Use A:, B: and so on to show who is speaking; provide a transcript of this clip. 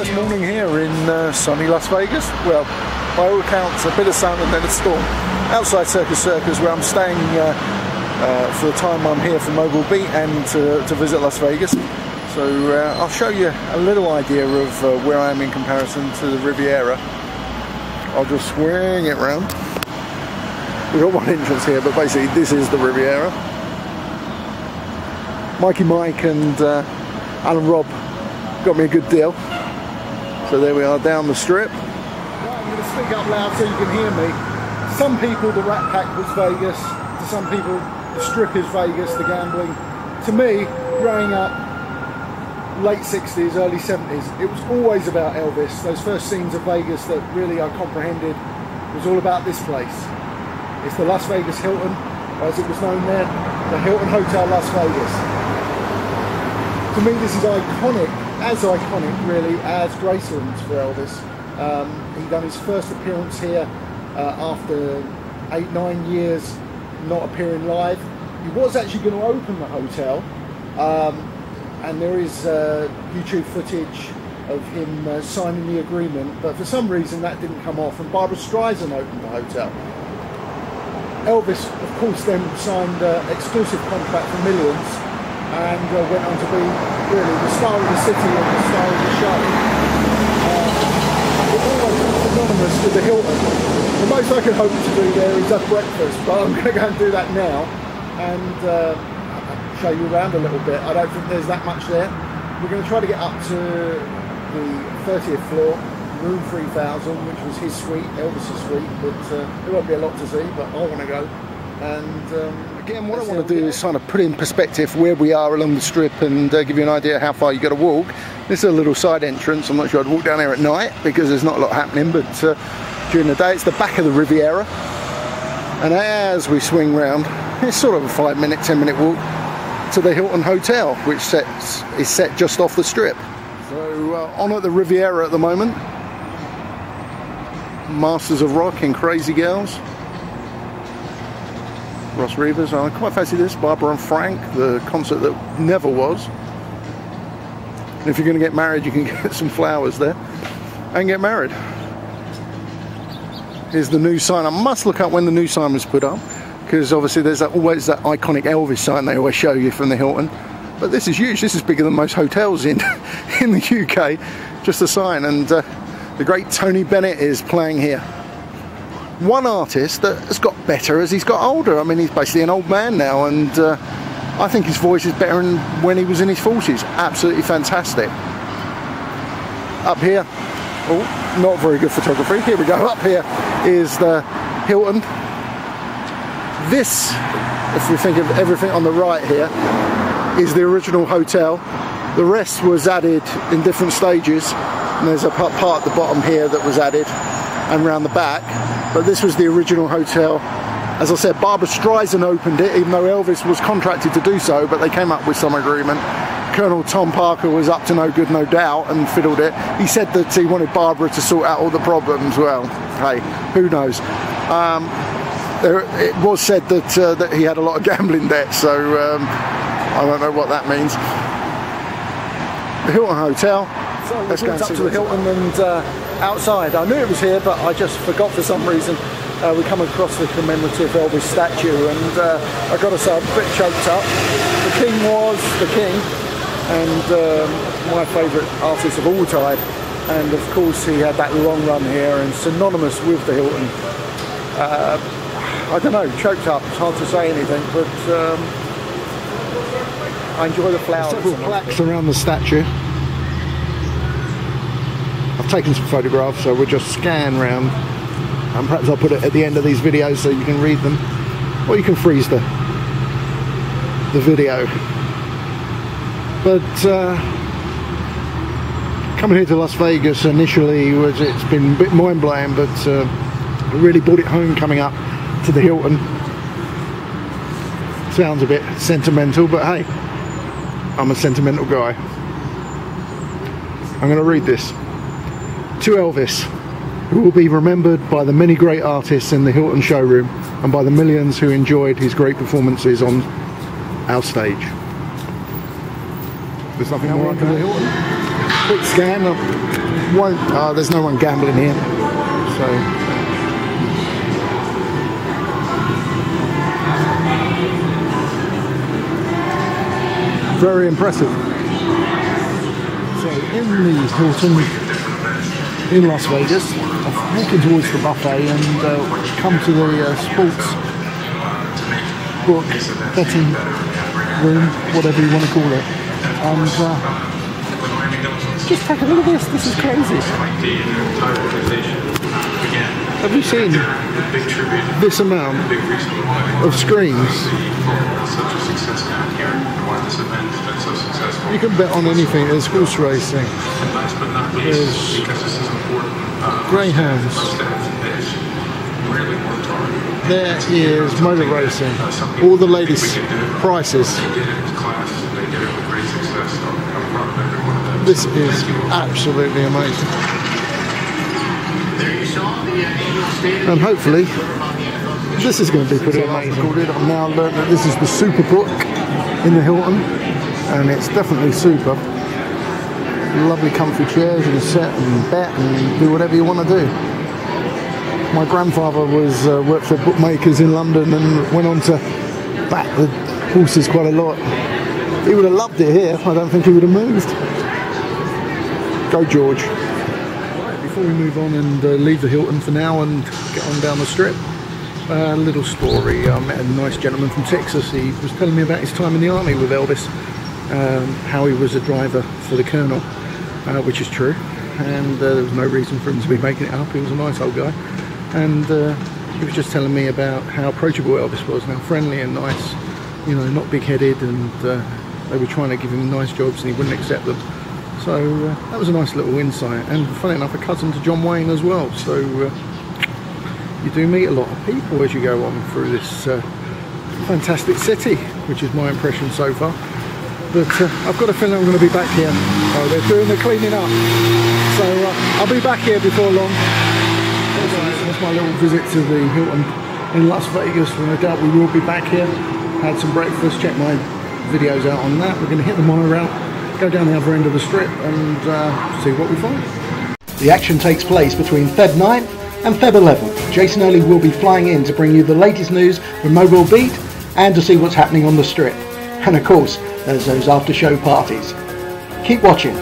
A: First morning here in sunny Las Vegas. Well, by all accounts, a bit of sun and then a storm. Outside Circus, where I'm staying for the time I'm here for Mobile Beat and to visit Las Vegas. So I'll show you a little idea of where I am in comparison to the Riviera. I'll just swing it round. We've got one entrance here, but basically this is the Riviera. Mikey Mike and Alan Robb got me a good deal. So there we are down the strip. I'm going to speak up loud so you can hear me. To some people the Rat Pack was Vegas. To some people the strip is Vegas, the gambling. To me, growing up, late 60s, early 70s, it was always about Elvis. Those first scenes of Vegas that really I comprehended was all about this place. It's the Las Vegas Hilton, or as it was known there, the Hilton Hotel Las Vegas. To me, this is iconic, as iconic really as Graceland's for Elvis. He done his first appearance here after 8-9 years not appearing live. He was actually going to open the hotel, and there is YouTube footage of him signing the agreement, but for some reason that didn't come off, and Barbra Streisand opened the hotel. Elvis, of course, then signed an exclusive contract for millions, and went on to be really the star of the city and the star of the show. It's always synonymous with the Hilton. The most I can hope to do there is have breakfast, but I'm going to go and do that now and show you around a little bit. I don't think there's that much there. We're going to try to get up to the 30th floor, room 3000, which was his suite, Elvis's suite, but there won't be a lot to see, but I want to go. And again, what I want to do is kind of put in perspective where we are along the strip and give you an idea how far you've got to walk. This is a little side entrance. I'm not sure I'd walk down here at night because there's not a lot happening, but during the day it's the back of the Riviera. And as we swing round, it's sort of a 5-minute, 10-minute walk to the Hilton Hotel, which is set just off the strip. So on at the Riviera at the moment. Masters of Rock and Crazy Girls. Ross Reavers. I quite fancy this. Barbara and Frank, the concert that never was. And if you're going to get married, you can get some flowers there and get married. Here's the new sign. I must look up when the new sign was put up, because obviously there's always that iconic Elvis sign they always show you from the Hilton. But this is huge. This is bigger than most hotels in the UK. Just a sign. And the great Tony Bennett is playing here. One artist that has got better as he's got older. I mean, he's basically an old man now, and I think his voice is better than when he was in his 40s. Absolutely fantastic. Up here, oh, not very good photography. Here we go. Up here is the Hilton. This, if we think of everything on the right here, is the original hotel. The rest was added in different stages, and there's a part at the bottom here that was added, and round the back. But this was the original hotel. As I said, Barbra Streisand opened it, even though Elvis was contracted to do so, but they came up with some agreement. Colonel Tom Parker was up to no good, no doubt, and fiddled it. He said that he wanted Barbara to sort out all the problems. Well, hey, who knows? It was said that he had a lot of gambling debt, so I don't know what that means. The Hilton Hotel. So let's go up to the Hilton and outside. I knew it was here, but I just forgot for some reason. We come across the commemorative Elvis statue, and I got to say, I'm a bit choked up. The King was the King, and my favourite artist of all time. And of course, he had that long run here, and synonymous with the Hilton. I don't know, choked up. It's hard to say anything, but I enjoy the flowers. Several plaques around the statue. I've taken some photographs, so we'll just scan round, and perhaps I'll put it at the end of these videos so you can read them, or you can freeze the video. But coming here to Las Vegas initially it's been a bit mind-blowing, but I really brought it home coming up to the Hilton. Sounds a bit sentimental, but hey, I'm a sentimental guy. I'm going to read this. To Elvis, who will be remembered by the many great artists in the Hilton showroom and by the millions who enjoyed his great performances on our stage. There's nothing more I can do. Quick scan. won't. There's no one gambling here, so. Very impressive. So in the Hilton in Las Vegas, I'm walking towards the buffet and come to the sports book betting room, whatever you want to call it, and just take a look at this. This is crazy. Have you seen this amount of screens? You can bet on anything. There's horse racing, there's greyhounds, there is motor racing, all the latest prices. This is absolutely amazing. And hopefully this is going to be pretty amazing. I've now learned that this is the super book in the Hilton, and it's definitely super. Lovely comfy chairs, you can sit and bet and do whatever you want to do. My grandfather was worked for bookmakers in London and went on to back the horses quite a lot. He would have loved it here. I don't think he would have moved. Go George. Before we move on and leave the Hilton for now and get on down the strip, a little story. I met a nice gentleman from Texas. He was telling me about his time in the army with Elvis, how he was a driver for the colonel, which is true, and there was no reason for him to be making it up. He was a nice old guy, and he was just telling me about how approachable Elvis was, and how friendly and nice, you know, not big-headed, and they were trying to give him nice jobs and he wouldn't accept them. So that was a nice little insight, and funny enough, a cousin to John Wayne as well. So you do meet a lot of people as you go on through this fantastic city, which is my impression so far. But I've got a feeling I'm going to be back here. Oh, they're doing the cleaning up, so I'll be back here before long. That's my little visit to the Hilton in Las Vegas. No doubt we will be back here. Had some breakfast, check my videos out on that. We're going to hit the monorail, go down the other end of the strip and see what we find. The action takes place between Feb 9th and Feb 11th. Jason Early will be flying in to bring you the latest news from Mobile Beat and to see what's happening on the strip. And of course, there's those after show parties. Keep watching.